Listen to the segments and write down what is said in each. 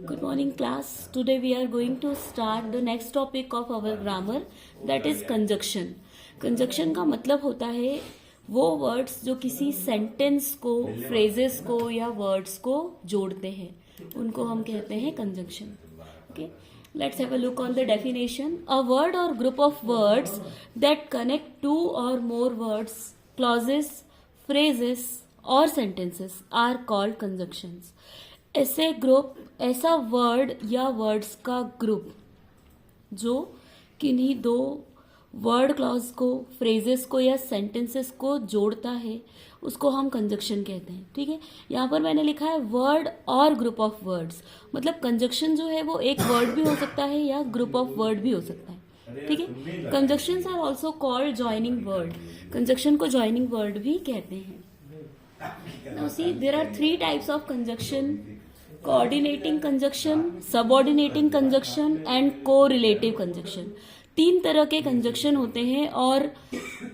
Good morning, class. Today we are going to start the next topic of our grammar, that is conjunction. Conjunction का मतलब होता है वो words जो किसी सेंटेंस को, फ्रेजेस को या वर्ड्स को जोड़ते हैं, उनको हम कहते हैं conjunction. Okay. Let's have a look on the definition. A word or group of words that connect two or more words, clauses, phrases or sentences are called conjunctions. ऐसे ग्रुप, ऐसा वर्ड या वर्ड्स का group जो किन्हीं दो word clause को, phrases को या सेंटेंसेस को जोड़ता है, उसको हम कंजक्शन कहते हैं. ठीक है, यहाँ पर मैंने लिखा है वर्ड और ग्रुप ऑफ वर्ड्स. मतलब कंजक्शन जो है वो एक वर्ड भी हो सकता है या ग्रुप ऑफ वर्ड भी हो सकता है. ठीक है, conjunctions are also called joining word. Conjunction को जॉइनिंग वर्ड भी कहते हैं. Now see, there are three types of conjunction: coordinating conjunction, subordinating conjunction and correlative conjunction. तीन तरह के कंजक्शन होते हैं और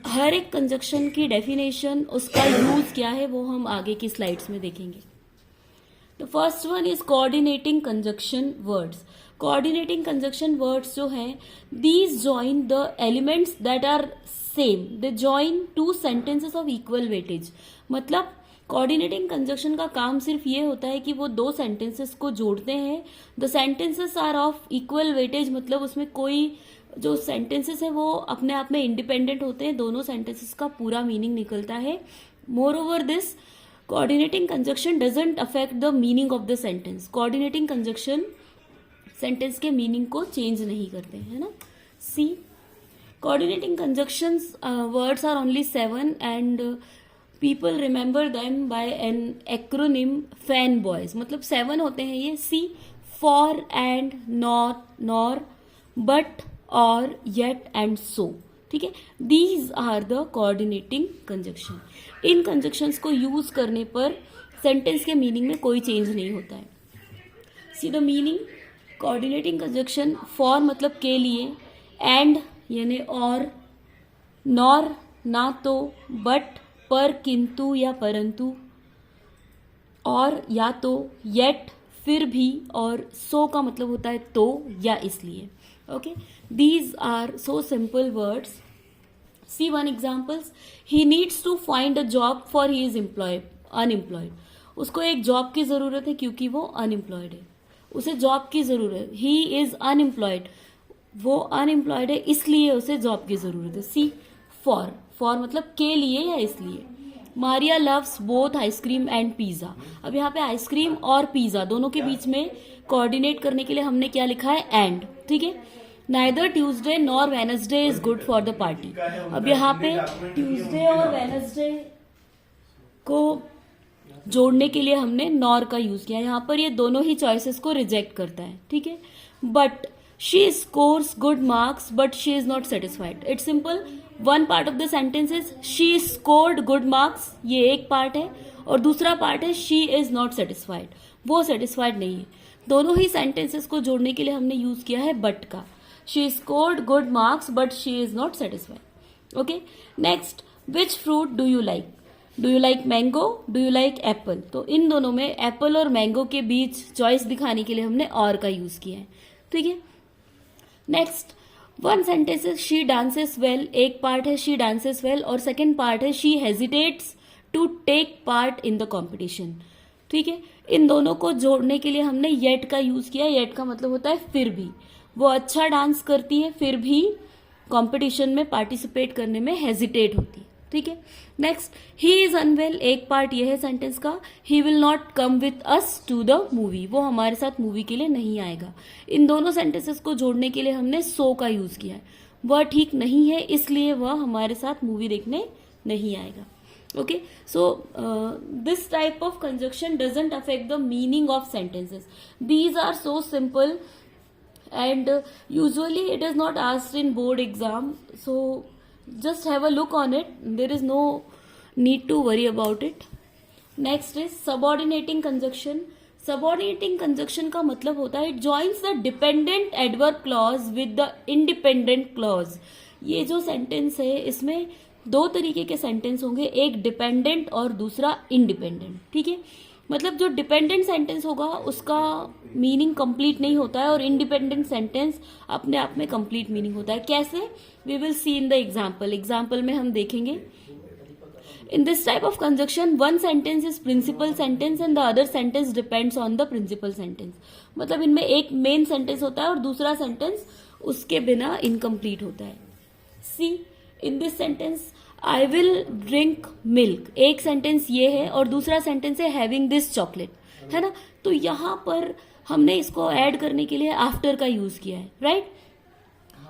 हर एक कंजक्शन की डेफिनेशन, उसका यूज क्या है, वो हम आगे की स्लाइड्स में देखेंगे. The first one is coordinating conjunction words. Coordinating conjunction words जो हैं, these join the elements that are same. They join two sentences of equal weightage. मतलब कोऑर्डिनेटिंग कंजक्शन का काम सिर्फ ये होता है कि वो दो सेंटेंसेस को जोड़ते हैं. The sentences are of equal weightage. मतलब उसमें कोई जो सेंटेंसेस है वो अपने आप में इंडिपेंडेंट होते हैं, दोनों सेंटेंसेस का पूरा मीनिंग निकलता है. Moreover this, coordinating conjunction doesn't affect the meaning of the sentence. Coordinating conjunction sentence के मीनिंग को चेंज नहीं करते, है ना. See, coordinating conjunctions words are only 7 and people remember them by an acronym FANBOYS. मतलब 7 होते हैं ये. See, for, and, not, nor, but, or, yet and so. ठीक है, these are the coordinating conjunction. इन कंजक्शंस को use करने पर सेंटेंस के मीनिंग में कोई चेंज नहीं होता है. See the meaning. Coordinating conjunction, for मतलब के लिए, एंड यानी और, नॉर ना तो, बट पर, किंतु या परंतु, और या तो, येट फिर भी, और सो का मतलब होता है तो या इसलिए. Okay, these are so simple words. See one examples. He needs to find a job for he is unemployed. उसको एक जॉब की जरूरत है क्योंकि वो अनएम्प्लॉयड है. उसे जॉब की जरूरत है. He is unemployed. वो अनएम्प्लॉयड है इसलिए उसे जॉब की जरूरत है. See, for मतलब के लिए या इसलिए. Maria loves both ice cream and pizza. अब यहाँ पे आइसक्रीम और पिज्जा दोनों के बीच में कोऑर्डिनेट करने के लिए हमने क्या लिखा है, एंड. ठीक है, neither Tuesday nor Wednesday is good for the party. अब यहाँ पे ट्यूसडे और वेनसडे को जोड़ने के लिए हमने नॉर का यूज किया. यहाँ पर ये दोनों ही चॉइसेस को रिजेक्ट करता है. ठीक है, but she scores good marks but she is not satisfied. It's simple. One part of the sentence is she scored good marks, ये एक पार्ट है, और दूसरा पार्ट है शी इज नॉट सेटिस्फाइड, वो सेटिस्फाइड नहीं है. दोनों ही सेंटेंसेस को जोड़ने के लिए हमने यूज किया है बट का. She scored good marks but she is not satisfied. Okay, next, which fruit do you like. Do you like mango, do you like Apple. तो इन दोनों में एप्पल और मैंगो के बीच चॉइस दिखाने के लिए हमने और का यूज किया है. ठीक है, next, one sentence is she dances well. एक पार्ट है शी डांसेस वेल और सेकेंड पार्ट है she hesitates to take part in the competition. ठीक है, इन दोनों को जोड़ने के लिए हमने येट का यूज किया. येट का मतलब होता है फिर भी. वो अच्छा डांस करती है फिर भी कंपटीशन में पार्टिसिपेट करने में हेजिटेट होती है. ठीक है, नेक्स्ट, ही इज अनवेल. एक पार्ट ये है सेंटेंस का, he will not come with us to the movie. वो हमारे साथ मूवी के लिए नहीं आएगा. इन दोनों सेंटेंसेस को जोड़ने के लिए हमने सो का यूज किया है. वह ठीक नहीं है इसलिए वह हमारे साथ मूवी देखने नहीं आएगा. Okay, so this type of conjunction doesn't affect the meaning of sentences. These are so simple and usually it is not asked in board exam. So just have a look on it. There is no need to worry about it. Next is subordinating conjunction. Subordinating conjunction का मतलब होता है it joins the dependent adverb clause with the independent clause. ये जो sentence है इसमें दो तरीके के सेंटेंस होंगे, एक डिपेंडेंट और दूसरा इंडिपेंडेंट. ठीक है, मतलब जो डिपेंडेंट सेंटेंस होगा उसका मीनिंग कंप्लीट नहीं होता है और इंडिपेंडेंट सेंटेंस अपने आप में कंप्लीट मीनिंग होता है. कैसे? We will see in the example में हम देखेंगे. In this type of conjunction, one sentence is principal sentence and the other sentence depends on the principal sentence. मतलब इनमें एक मेन सेंटेंस होता है और दूसरा सेंटेंस उसके बिना इनकम्प्लीट होता है. See, in this sentence, I will drink milk. एक सेंटेंस ये है और दूसरा सेंटेंस है having this chocolate, है ना. तो यहाँ पर हमने इसको ऐड करने के लिए आफ्टर का यूज किया है, right.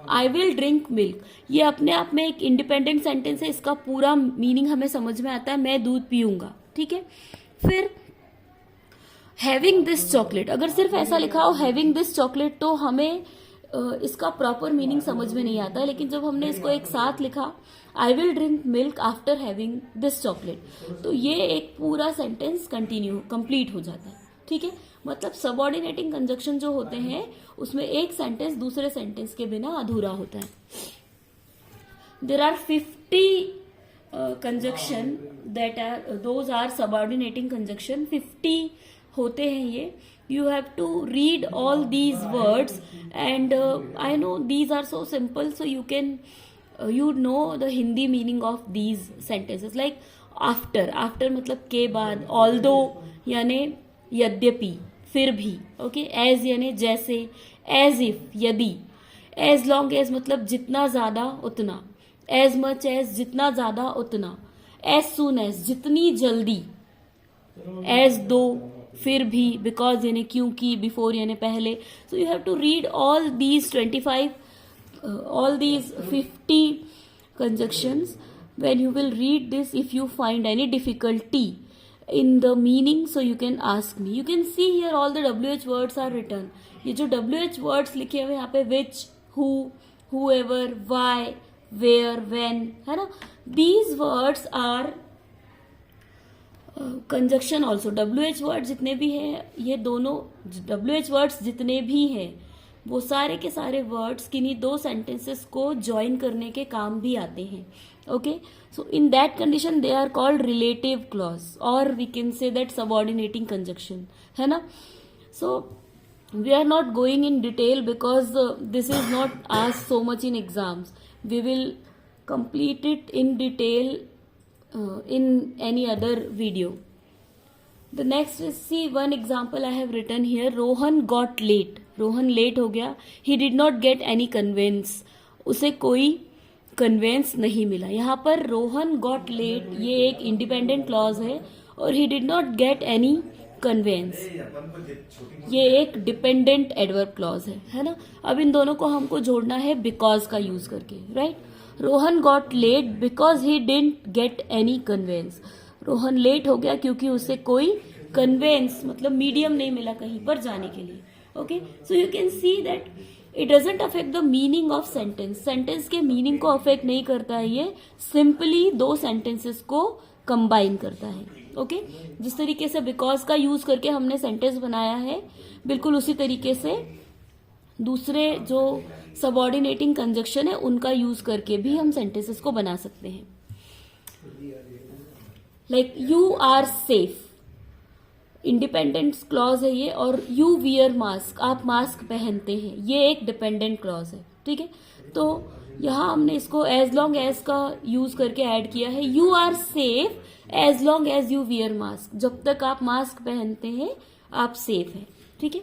I will drink milk, ये अपने आप में एक इंडिपेंडेंट सेंटेंस है. इसका पूरा मीनिंग हमें समझ में आता है, मैं दूध पीऊंगा, ठीक है. फिर हैविंग दिस चॉकलेट, अगर सिर्फ ऐसा लिखा हो हैविंग दिस चॉकलेट तो हमें इसका प्रॉपर मीनिंग समझ में नहीं आता है. लेकिन जब हमने इसको एक साथ लिखा I will drink milk after having this chocolate, तो ये एक पूरा सेंटेंस कंप्लीट हो जाता है, ठीक है. मतलब सबऑर्डिनेटिंग कंजक्शन जो होते हैं उसमें एक सेंटेंस दूसरे सेंटेंस के बिना अधूरा होता है. There are 50 conjunction that are those are subordinating conjunction. 50 होते हैं ये. You have to read all these words and I know these are so simple, so you know the Hindi meaning of these sentences. Like after मतलब के बाद, although यानी यद्यपि, फिर भी, ओके. एज यानी जैसे, एज इफ यदि, एज लॉन्ग एज मतलब जितना ज्यादा उतना, एज मच एज जितना ज्यादा उतना, एज सून एज जितनी जल्दी, एज दो, फिर भी, बिकॉज यानी क्योंकि, बिफोर यानी पहले. So you have to read all these 50 conjunctions. When you will read this, if you find any difficulty in the meaning, so you can ask me. You can see here all the WH words are written. ये जो WH words लिखे हुए यहाँ पे which, who, whoever, why, where, when, है ना. These words are conjunction also. WH words जितने भी हैं, ये दोनों WH words जितने भी हैं वो सारे के सारे वर्ड्स किन्हीं दो सेंटेंसेस को ज्वाइन करने के काम भी आते हैं, okay. So in that condition they are called relative clause or we can say that subordinating conjunction, है ना. So we are not going in detail because this is not asked so much in exams. We will complete it in detail in any other video. The next is, see one example I have written here. Rohan got late. Rohan late हो गया. He did not get any conveyance. उसे कोई convince नहीं मिला. यहाँ पर Rohan got late ये एक इंडिपेंडेंट क्लॉज है और he did not get any conveyance ये एक डिपेंडेंट एडवर्ब क्लॉज है ना. अब इन दोनों को हमको जोड़ना है बिकॉज का यूज करके, right. Rohan got late because he didn't get any conveyance. Rohan late हो गया क्योंकि उसे कोई कन्वेंस मतलब मीडियम नहीं मिला कहीं पर जाने के लिए, okay. So you can see that it doesn't affect the meaning of sentence. Sentence के मीनिंग को अफेक्ट नहीं करता है ये, सिंपली दो सेंटेंसेस को कंबाइन करता है, ओके. जिस तरीके से बिकॉज का यूज करके हमने सेंटेंस बनाया है बिल्कुल उसी तरीके से दूसरे जो सबऑर्डिनेटिंग कंजक्शन है उनका यूज करके भी हम सेंटेंसेस को बना सकते हैं. Like you are safe, independent clause है ये. और यू वियर मास्क, आप मास्क पहनते हैं, ये एक डिपेंडेंट क्लॉज है, ठीक है. तो यहां हमने इसको एज लॉन्ग एज का यूज करके ऐड किया है. You are safe as long as you wear mask, जब तक आप मास्क पहनते हैं आप सेफ हैं, ठीक है.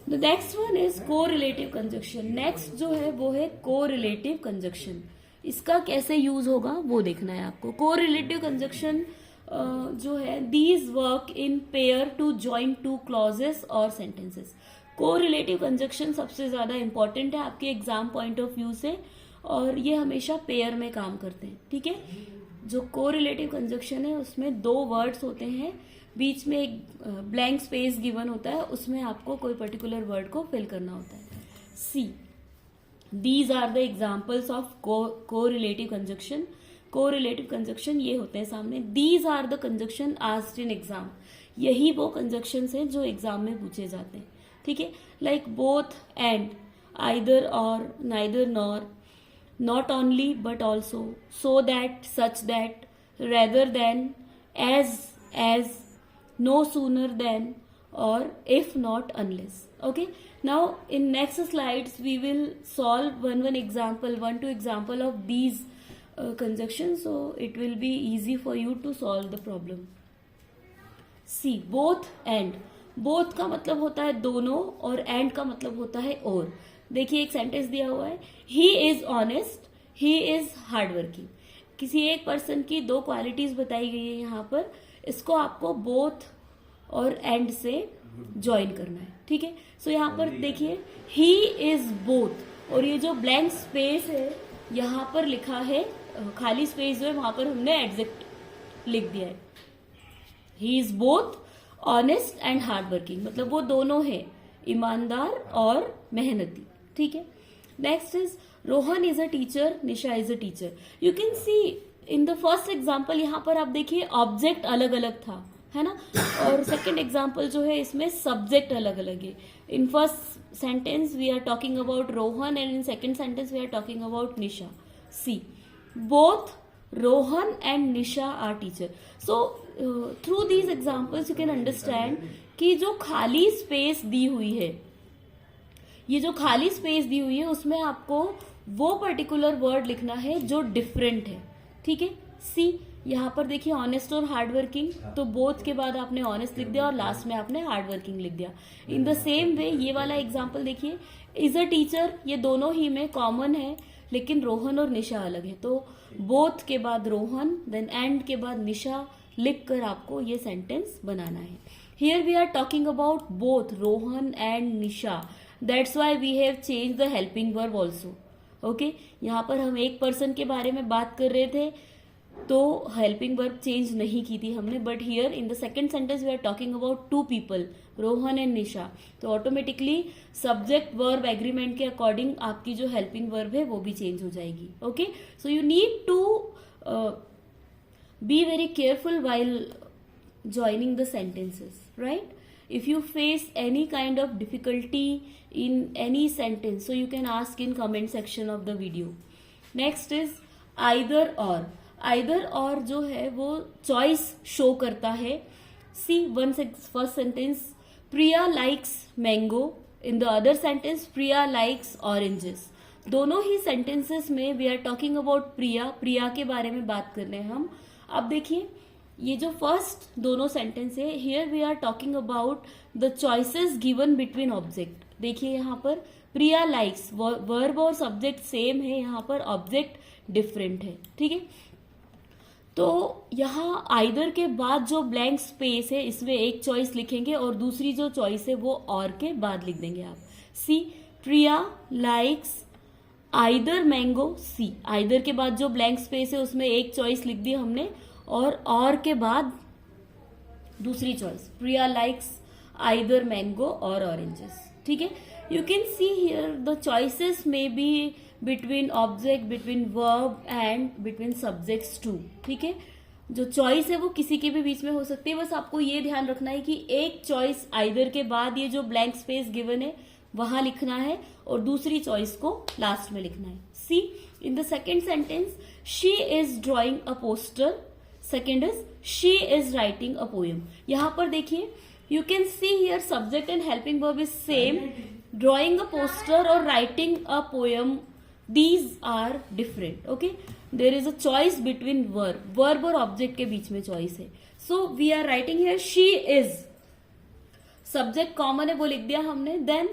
The next one is correlative conjunction. Next जो है वो है कोरिलेटिव कंजक्शन. इसका कैसे यूज होगा वो देखना है आपको. कोरिलेटिव कंजक्शन जो है, these work in pair to join two clauses और सेंटेंसेस. कोरिलेटिव कंजक्शन सबसे ज्यादा इंपॉर्टेंट है आपके एग्जाम पॉइंट ऑफ व्यू से और ये हमेशा पेयर में काम करते हैं, ठीक है. जो कोरिलेटिव कंजक्शन है उसमें दो वर्ड्स होते हैं, बीच में एक ब्लैंक स्पेस गिवन होता है, उसमें आपको कोई पर्टिकुलर वर्ड को फिल करना होता है. See these are the examples of correlative conjunction. Correlative conjunction ये होते हैं सामने. These are the conjunction asked in exam. यही वो कंजक्शंस हैं जो एग्जाम में पूछे जाते हैं, ठीक है. लाइक बोथ एंड, आइदर और, neither nor, not only but also, so that, such that, rather than, as, no sooner than, or if not unless. Okay, now in next slides we will solve one example, 1-2 example of these conjunctions, so it will be easy for you to solve the problem. See, both and, boथ का मतलब होता है दोनों और and का मतलब होता है और. देखिए एक सेंटेंस दिया हुआ है, he is honest, he is hardworking. किसी एक पर्सन की दो क्वालिटीज बताई गई है यहाँ पर, इसको आपको बोथ और एंड से ज्वाइन करना है. ठीक है, सो यहाँ पर देखिए ही इज बोथ, और ये जो ब्लैंक स्पेस है यहाँ पर लिखा है, खाली स्पेस जो है वहां पर हमने एग्जैक्ट लिख दिया है. He is both honest and hard working, मतलब वो दोनों है, ईमानदार और मेहनती. ठीक है, next is Rohan is a teacher, Nisha is a teacher. You can C in the first example यहाँ पर आप देखिए ऑब्जेक्ट अलग अलग था, है ना, और सेकेंड एग्जाम्पल जो है इसमें सब्जेक्ट अलग अलग है. In first sentence we are talking about Rohan and in second sentence we are talking about Nisha. See, both Rohan and Nisha are teacher. So through these examples you can understand कि जो खाली स्पेस दी हुई है, ये जो खाली स्पेस दी हुई है उसमें आपको वो पर्टिकुलर वर्ड लिखना है जो डिफरेंट है. ठीक है, सी यहाँ पर देखिए ऑनेस्ट और हार्ड वर्किंग, तो बोथ के बाद आपने ऑनेस्ट लिख दिया और लास्ट में आपने हार्ड वर्किंग लिख दिया. इन द सेम वे ये वाला एग्जाम्पल देखिए, इज अ टीचर, ये दोनों ही में कॉमन है, लेकिन रोहन और निशा अलग है, तो बोथ के बाद रोहन देन एंड के बाद निशा लिख कर आपको ये सेंटेंस बनाना है. Here we are talking about both Rohan and Nisha, that's why we have change the helping verb also. Okay, यहाँ पर हम एक पर्सन के बारे में बात कर रहे थे तो हेल्पिंग वर्ब चेंज नहीं की थी हमने, but here in the second sentence we are talking about two people, Rohan and Nisha, तो ऑटोमेटिकली सब्जेक्ट वर्ब एग्रीमेंट के अकॉर्डिंग आपकी जो हेल्पिंग वर्ब है वो भी चेंज हो जाएगी. Okay, so you need to be very careful while joining the sentences, right? If you face any kind of difficulty in any sentence, so you can ask in comment section of the video. Next is either or. Either or जो है वो choice show करता है. See first sentence, Priya likes mango. In the other sentence, Priya likes oranges. दोनों ही sentences में we are talking about प्रिया के बारे में बात कर रहे हैं हम. अब देखिए ये जो फर्स्ट दोनों सेंटेंस है, here we are talking about the choices given between object. देखिए यहाँ पर प्रिया लाइक्स, वर्ब और सब्जेक्ट सेम है, यहाँ पर ऑब्जेक्ट डिफरेंट है. ठीक है, तो यहाँ आइदर के बाद जो ब्लैंक स्पेस है इसमें एक चॉइस लिखेंगे और दूसरी जो चॉइस है वो और के बाद लिख देंगे आप. सी, प्रिया लाइक्स आइदर मैंगो. सी, आइदर के बाद जो ब्लैंक स्पेस है उसमें एक चॉइस लिख दी हमने और के बाद दूसरी choice, Priya likes either mango और ऑरेंजेस. ठीक है, you can see here the choices may be between object, between verb and between subjects too. ठीक है, जो चॉइस है वो किसी के भी बीच में हो सकती है, बस आपको ये ध्यान रखना है कि एक चॉइस आइदर के बाद ये जो ब्लैंक स्पेस गिवन है वहां लिखना है और दूसरी चॉइस को लास्ट में लिखना है. See, in the second sentence, she is drawing a poster. Second is she is writing a poem. यहां पर देखिए you can see here subject and helping verb is same. Drawing a poster और writing a poem, these are different. Okay, there is a choice between verb और object के बीच में choice है. So we are writing here she is, subject common है वो लिख दिया हमने, देन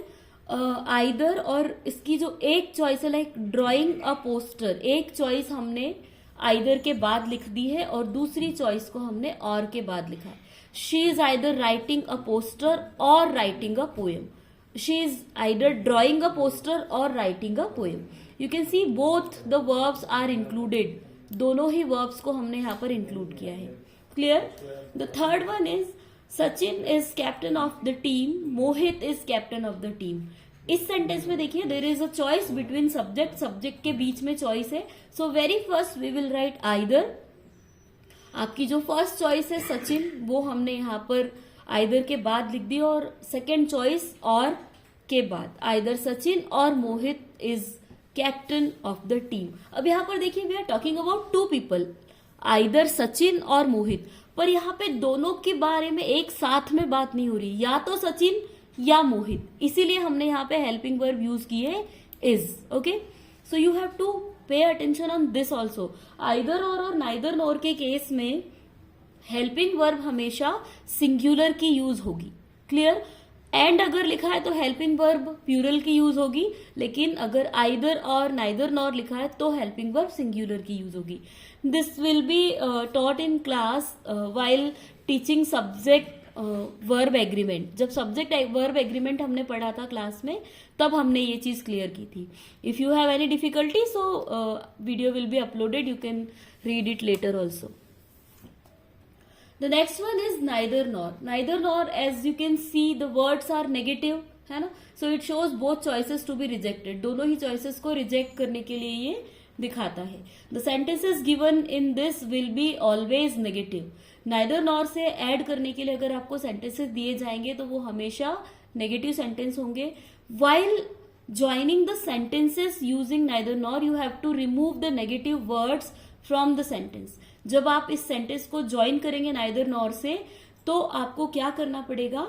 आइदर और इसकी जो एक चॉइस है लाइक ड्रॉइंग अ पोस्टर, एक चॉइस हमने आइदर के बाद लिख दी है और दूसरी चॉइस को हमने और के बाद लिखा है. She is either writing a poster और writing a poem. She is either drawing a poster और writing a poem. You can see both the verbs are included, दोनों ही वर्ब्स को हमने यहाँ पर इंक्लूड किया है. Clear? The third one is Sachin is captain of the team, Mohit is captain of the team. इस सेंटेंस में देखिए there is a choice between subject के बीच में चॉइस है. So very first we will write either. आपकी जो फर्स्ट चॉइस है सचिन, वो हमने यहाँ पर आइदर के बाद लिख दी और सेकेंड चॉइस और के बाद either Sachin or Mohit is captain of the team. अब यहाँ पर देखिए we are talking about two people, either Sachin or Mohit. पर यहाँ पे दोनों के बारे में एक साथ में बात नहीं हो रही, या तो सचिन या मोहित, इसीलिए हमने यहाँ पे हेल्पिंग वर्ब यूज की है is. Okay, so you have to pay attention on this also. Either और नाइदर नॉर के केस में हेल्पिंग वर्ब हमेशा सिंगुलर की यूज होगी. क्लियर? एंड अगर लिखा है तो हेल्पिंग वर्ब प्लूरल की यूज होगी, लेकिन अगर आइदर और नाइदर नॉर लिखा है तो हेल्पिंग वर्ब सिंगुलर की यूज होगी. This will be taught in class while teaching subject verb agreement. जब सब्जेक्ट वर्ब एग्रीमेंट हमने पढ़ा था क्लास में, तब हमने ये चीज क्लियर की थी. If you have any difficulty, so video will be uploaded, you can read it later also. The next one is neither nor. Neither nor, as you can see, the words are negative, है ना? So it shows both choices to be rejected. दोनों ही choices को reject करने के लिए ये दिखाता है. The sentences given in this will be always negative. Neither nor से add करने के लिए अगर आपको sentences दिए जाएंगे तो वो हमेशा negative sentence होंगे. While joining the sentences using neither nor, you have to remove the negative words from the sentence. जब आप इस सेंटेंस को ज्वाइन करेंगे नाइदर नॉर से, तो आपको क्या करना पड़ेगा,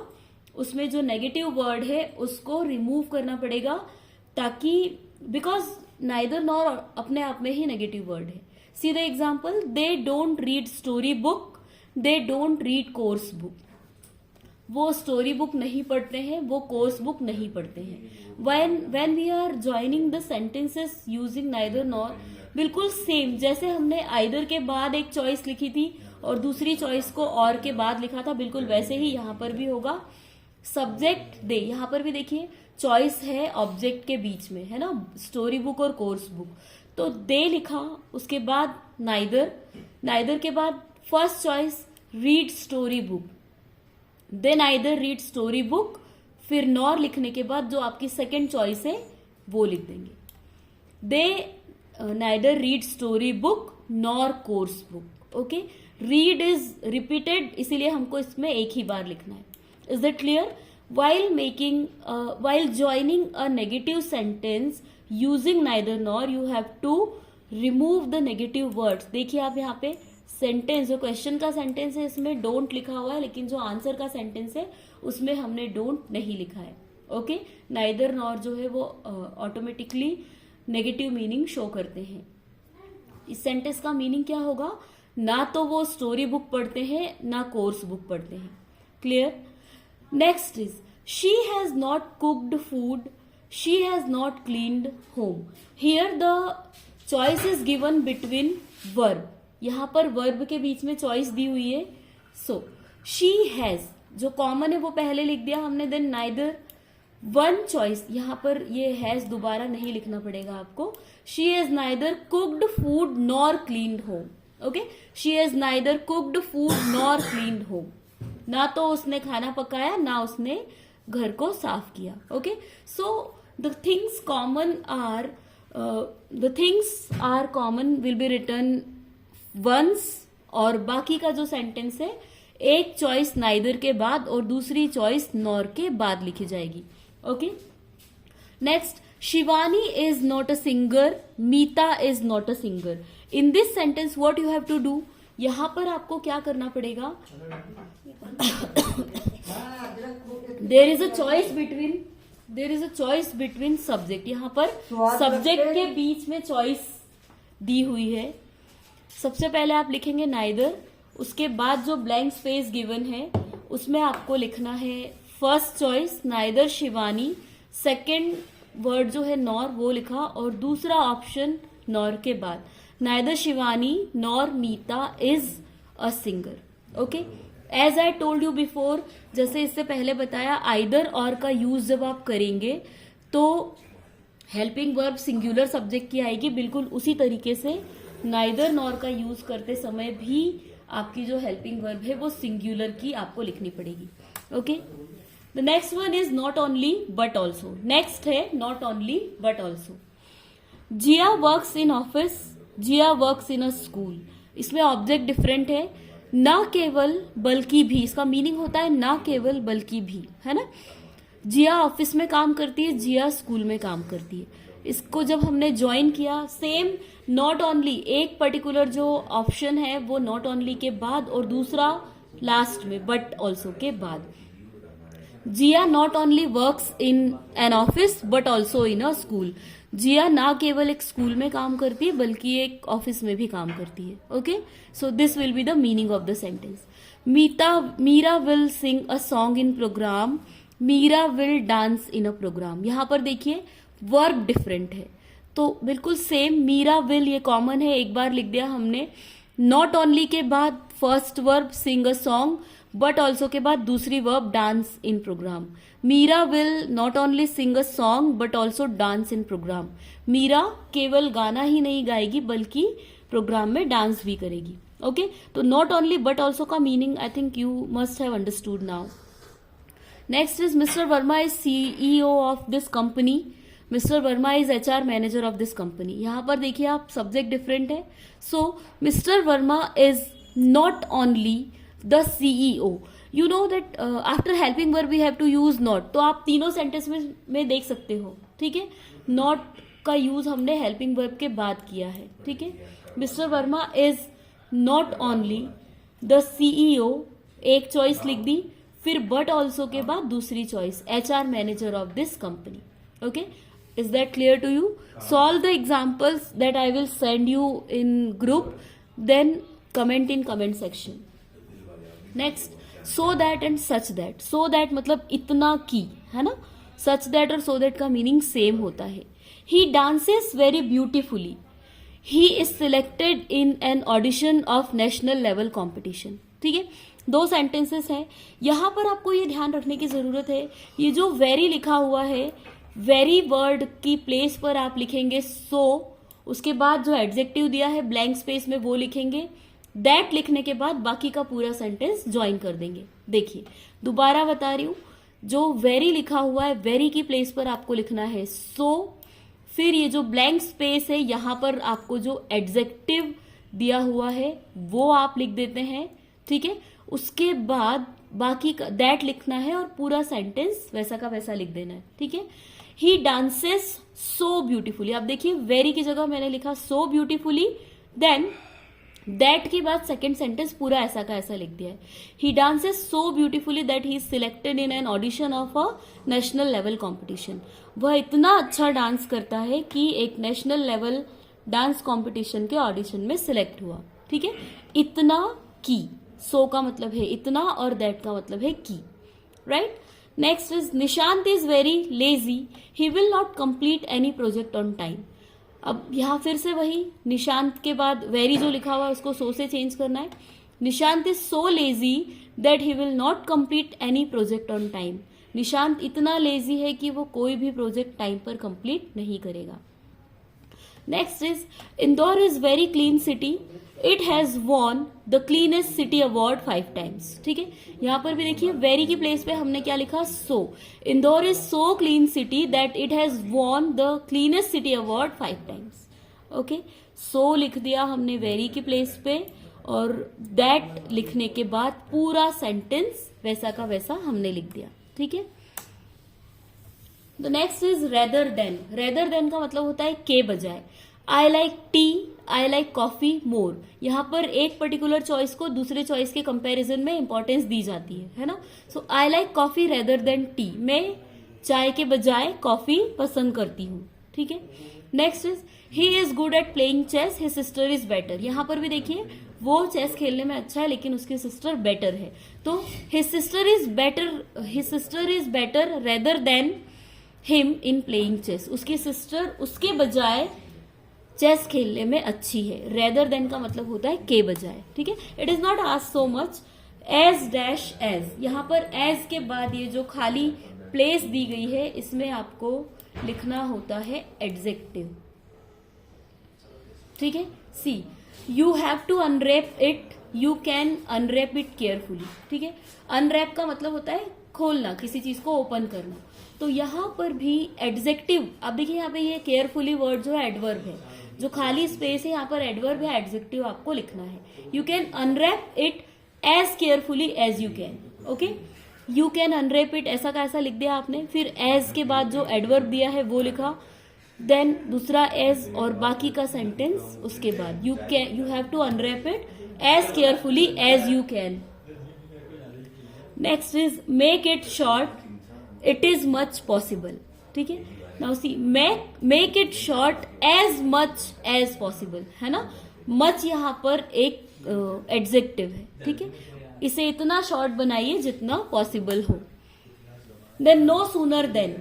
उसमें जो नेगेटिव वर्ड है उसको रिमूव करना पड़ेगा, ताकि बिकॉज नाइदर नॉर अपने आप में ही नेगेटिव वर्ड है. See the example, they don't read story book, they don't read course book. वो स्टोरी बुक नहीं पढ़ते हैं, वो कोर्स बुक नहीं पढ़ते हैं. when we are joining the sentences using neither nor, बिल्कुल सेम जैसे हमने आइदर के बाद एक चॉइस लिखी थी और दूसरी चॉइस को और के बाद लिखा था, बिल्कुल वैसे ही यहाँ पर भी होगा. सब्जेक्ट दे, यहाँ पर भी देखिए चॉइस है ऑब्जेक्ट के बीच में, है ना, स्टोरी बुक और कोर्स बुक. तो दे लिखा, उसके बाद नाइदर, नाइदर के बाद first choice read story book, then either read story book, फिर नॉर लिखने के बाद जो आपकी सेकेंड चॉइस है वो लिख देंगे. दे neither read story book nor course book. okay, read is repeated, इसीलिए हमको इसमें एक ही बार लिखना है. is that clear? while joining a negative sentence using neither nor, you have to remove the negative words. देखिए आप यहाँ पे सेंटेंस, जो क्वेश्चन का सेंटेंस है इसमें डोंट लिखा हुआ है, लेकिन जो आंसर का सेंटेंस है उसमें हमने डोंट नहीं लिखा है. ओके, नाइदर नॉर जो है वो ऑटोमेटिकली नेगेटिव मीनिंग शो करते हैं. इस सेंटेंस का मीनिंग क्या होगा, ना तो वो स्टोरी बुक पढ़ते हैं ना कोर्स बुक पढ़ते हैं. Clear? Next is she has not cooked food, she has not cleaned home. Here the choice is given between verb. यहां पर वर्ब के बीच में चॉइस दी हुई है. सो शी हैज जो कॉमन है वो पहले लिख दिया हमने, देन नाइदर वन चॉइस, यहां पर ये हैज दोबारा नहीं लिखना पड़ेगा आपको. She has neither cooked food nor cleaned home. Okay, she has neither cooked food nor cleaned home. ना तो उसने खाना पकाया ना उसने घर को साफ किया. Okay, so the things are common will be written once, और बाकी का जो सेंटेंस है एक चॉइस नाइदर के बाद और दूसरी चॉइस नॉर के बाद लिखी जाएगी. Okay, next, Shivani is not a singer, Meeta is not a singer. In this sentence what you have to do, यहां पर आपको क्या करना पड़ेगा, there is a choice between subject. यहां पर सब्जेक्ट के बीच में चॉइस दी हुई है. सबसे पहले आप लिखेंगे नाइदर, उसके बाद जो ब्लैंक स्पेस गिवन है उसमें आपको लिखना है first choice neither Shivani, second word जो है नॉर वो लिखा, और दूसरा ऑप्शन नॉर के बाद neither Shivani nor Meeta is a singer. Okay, as I told you before, जैसे इससे पहले बताया, आइदर और का यूज जब आप करेंगे तो हेल्पिंग वर्ब सिंगुलर सब्जेक्ट की आएगी. बिल्कुल उसी तरीके से नाइदर नॉर का यूज करते समय भी आपकी जो हेल्पिंग वर्ब है वो सिंगुलर की आपको लिखनी पड़ेगी. Okay, the next one is not only but also. Next है not only but also. Jiya works in office, Jiya works in a school. इसमें ऑब्जेक्ट डिफरेंट है, ना केवल बल्कि भी. इसका मीनिंग होता है ना केवल बल्कि भी, है ना. जिया ऑफिस में काम करती है, जिया स्कूल में काम करती है. इसको जब हमने ज्वाइन किया, सेम नॉट ओनली, एक पर्टिकुलर जो ऑप्शन है वो नॉट ओनली के बाद और दूसरा लास्ट में बट ऑल्सो के बाद. Jiya not only works in an office but also in a school. Jiya ना केवल एक स्कूल में काम करती है बल्कि एक ऑफिस में भी काम करती है. Okay, so this will be the meaning of the sentence. Meera will sing a song in programme. Meera will dance in a programme. यहां पर देखिए वर्ब डिफरेंट है तो बिल्कुल सेम. मीरा विल ये कॉमन है, एक बार लिख दिया हमने. नॉट ओनली के बाद first verb sing a song, but also के बाद दूसरी verb dance in programme. Meera will not only sing a song but also dance in programme. Meera केवल गाना ही नहीं गाएगी बल्कि प्रोग्राम में डांस भी करेगी. ओके, तो नॉट ओनली बट ऑल्सो का meaning I think you must have understood now. Next is mister Verma is CEO of this company. Mister Verma is HR manager of this company. यहां पर देखिए आप, सब्जेक्ट डिफरेंट है. So mister Verma is not only the CEO. You know that after helping verb we have to use not. तो आप तीनों sentence में देख सकते हो. ठीक है, नॉट का यूज हमने हेल्पिंग वर्ब के बाद किया है. ठीक है, mister Verma is not only the CEO, एक चॉइस लिख दी, फिर बट ऑल्सो के बाद दूसरी choice HR manager of this company. Okay, is that clear to you? Solve the examples that I will send you in group, then comment in comment section. Next, so that and such that. So that मतलब इतना की, है ना. such that और so that का meaning same होता है. He dances very beautifully. He is selected in an audition of national level competition. ठीक है, दो सेंटेंसेस है. यहां पर आपको ये ध्यान रखने की जरूरत है, ये जो वेरी लिखा हुआ है, वेरी वर्ड की प्लेस पर आप लिखेंगे सो, उसके बाद जो एडजेक्टिव दिया है ब्लैंक स्पेस में वो लिखेंगे. दैट लिखने के बाद बाकी का पूरा सेंटेंस ज्वाइन कर देंगे. देखिए दोबारा बता रही हूं, जो वेरी लिखा हुआ है वेरी की प्लेस पर आपको लिखना है सो, फिर ये जो ब्लैंक स्पेस है यहां पर आपको जो एडजेक्टिव दिया हुआ है वो आप लिख देते हैं. ठीक है, उसके बाद बाकी का दैट लिखना है और पूरा सेंटेंस वैसा का वैसा लिख देना है. ठीक है, ही डांसेस सो ब्यूटिफुली. आप देखिए वेरी की जगह मैंने लिखा सो ब्यूटिफुली, देन दैट के बाद सेकेंड सेंटेंस पूरा ऐसा का ऐसा लिख दिया है. He dances so beautifully that he is selected in an audition of a national level competition. वह इतना अच्छा डांस करता है कि एक नेशनल लेवल डांस कॉम्पिटिशन के ऑडिशन में सिलेक्ट हुआ. ठीक है, इतना की, सो का मतलब है इतना और दैट का मतलब है की. Right, next is Nishant is very lazy. He will not complete any project on time. अब यहां फिर से वही, निशांत के बाद वेरी जो लिखा हुआ है उसको सो से चेंज करना है. Nishant is so lazy that he will not complete any project on time. Nishant इतना लेजी है कि वो कोई भी प्रोजेक्ट टाइम पर कंप्लीट नहीं करेगा. Next is Indore is very clean city. It has won the cleanest city award 5 times. ठीक है, यहां पर भी देखिए वेरी की प्लेस पे हमने क्या लिखा so. Indore is so clean city that it has won the cleanest city award 5 times. Okay, so लिख दिया हमने वेरी की प्लेस पे और दैट लिखने के बाद पूरा सेंटेंस वैसा का वैसा हमने लिख दिया. ठीक है, the next is rather than. Rather than का मतलब होता है के बजाय. I like tea, I like coffee more. यहां पर एक पर्टिकुलर चॉइस को दूसरे चॉइस के कंपैरिजन में इंपॉर्टेंस दी जाती है ना. So I like coffee rather than tea. मैं चाय के बजाय कॉफी पसंद करती हूँ. ठीक है, next is he is good at playing chess, his sister is better. यहां पर भी देखिए वो चेस खेलने में अच्छा है लेकिन उसकी सिस्टर बेटर है. तो his sister is better rather than him in playing chess. उसकी सिस्टर उसके बजाय चेस खेलने में अच्छी है. रेदर देन का मतलब होता है के बजाय. ठीक है, it is not asked so much. As dash as, यहां पर एज के बाद ये जो खाली प्लेस दी गई है इसमें आपको लिखना होता है एडजेक्टिव. ठीक है, see you have to unwrap it, you can unwrap it carefully. ठीक है, अनरैप का मतलब होता है खोलना, किसी चीज को ओपन करना. तो यहां पर भी एडजेक्टिव, अब देखिए यहाँ पे ये केयरफुली वर्ड जो है एडवर्ब है, जो खाली स्पेस है यहाँ पर एडवर्ब है, एडजेक्टिव आपको लिखना है. You can unwrap it as carefully as you can. Okay, you can unwrap it ऐसा का ऐसा लिख दिया आपने, फिर एज के बाद जो एडवर्ब दिया है वो लिखा. देन दूसरा एज और बाकी का सेंटेंस उसके बाद. You have to unwrap it as carefully as you can. Next is make it short. It is much possible. ठीक है. Now see make it short as much as possible है ना. मच यहाँ पर एक एडजेक्टिव है. ठीक है. इसे इतना शॉर्ट बनाइए जितना पॉसिबल हो. Then no sooner than.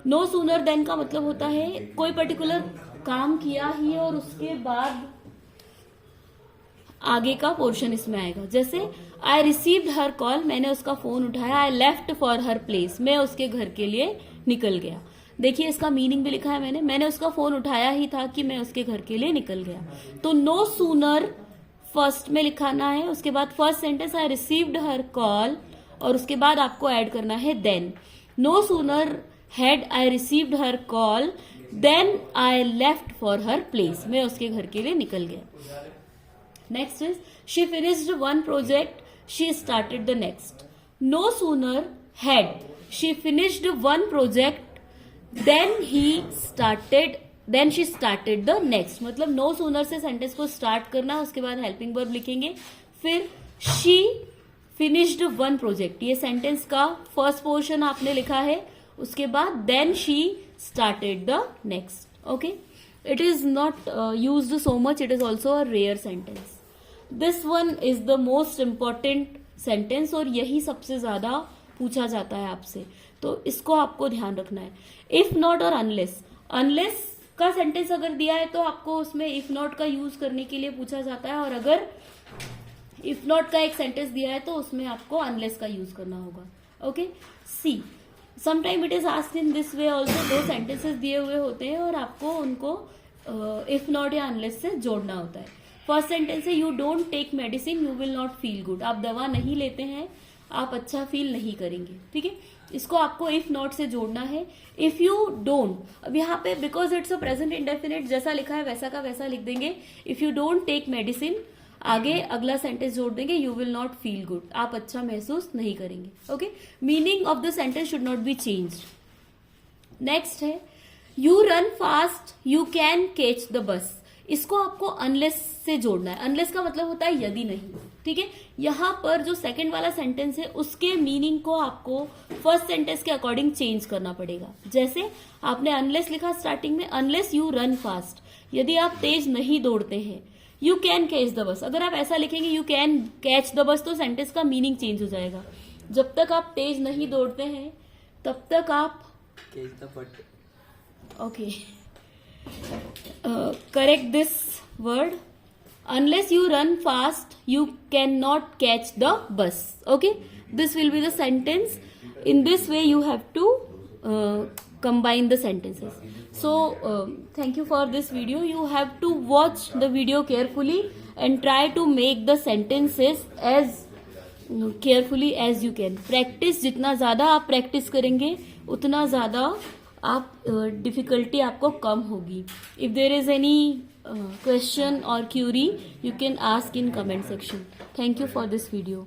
No sooner than का मतलब होता है कोई पर्टिकुलर काम किया ही है और उसके बाद आगे का पोर्शन इसमें आएगा. जैसे आई रिसीव्ड हर कॉल. मैंने उसका फोन उठाया. आई लेफ्ट फॉर हर प्लेस. मैं उसके घर के लिए निकल गया. देखिए इसका मीनिंग भी लिखा है मैंने उसका फोन उठाया ही था कि मैं उसके घर के लिए निकल गया. तो नो सूनर फर्स्ट में लिखाना है. उसके बाद first sentence I received her call और उसके बाद आपको ऐड करना है then. No sooner had I received her call then I left for her place. मैं उसके घर के लिए निकल गया. Next is she finished one project she started the next. No sooner had she finished one project then she started the next. मतलब no sooner से sentence को स्टार्ट करना. उसके बाद हेल्पिंग वर्ब लिखेंगे. फिर शी फिनिश्ड वन प्रोजेक्ट. ये sentence का फर्स्ट पोर्शन आपने लिखा है. उसके बाद then she started the next. Okay. It is not used so much. It is also a rare sentence. This one is the most important sentence और यही सबसे ज्यादा पूछा जाता है आपसे. तो इसको आपको ध्यान रखना है. इफ नॉट और अनलेस. अनलेस का सेंटेंस अगर दिया है तो आपको उसमें इफ नॉट का यूज करने के लिए पूछा जाता है. और अगर इफ नॉट का एक सेंटेंस दिया है तो उसमें आपको अनलेस का यूज करना होगा. Okay. See sometime it is asked in this way also. दो सेंटेंसेस दिए हुए होते हैं और आपको उनको इफ नॉट या अनलेस से जोड़ना होता है. फर्स्ट सेंटेंस है you don't take medicine you will not feel good. आप दवा नहीं लेते हैं आप अच्छा फील नहीं करेंगे. ठीक है. इसको आपको इफ नॉट से जोड़ना है. If you don't. अब यहाँ पे because it's a present indefinite जैसा लिखा है वैसा का वैसा लिख देंगे. If you don't take medicine आगे अगला सेंटेंस जोड़ देंगे you will not feel good. आप अच्छा महसूस नहीं करेंगे. Okay. Meaning of the sentence should not be changed. Next है you run fast you can catch the bus. इसको आपको अनलेस से जोड़ना है. अनलेस का मतलब होता है यदि नहीं. ठीक है. यहां पर जो सेकंड वाला सेंटेंस है उसके मीनिंग को आपको फर्स्ट सेंटेंस के अकॉर्डिंग चेंज करना पड़ेगा. जैसे आपने अनलेस लिखा स्टार्टिंग में. Unless you run fast. यदि आप तेज नहीं दौड़ते हैं. यू कैन कैच द बस. अगर आप ऐसा लिखेंगे यू कैन कैच द बस तो सेंटेंस का मीनिंग चेंज हो जाएगा. जब तक आप तेज नहीं दौड़ते हैं तब तक आप catch the but. Okay. Correct this word. Unless you run fast, you cannot catch the bus. Okay, this will be the sentence. In this way, you have to combine the sentences. So, thank you for this video. You have to watch the video carefully and try to make the sentences as carefully as you can. Practice जितना ज़्यादा आप practice करेंगे उतना ज़्यादा आप difficulty आपको कम होगी. If there is any question or query, you can ask in comment section. Thank you for this video.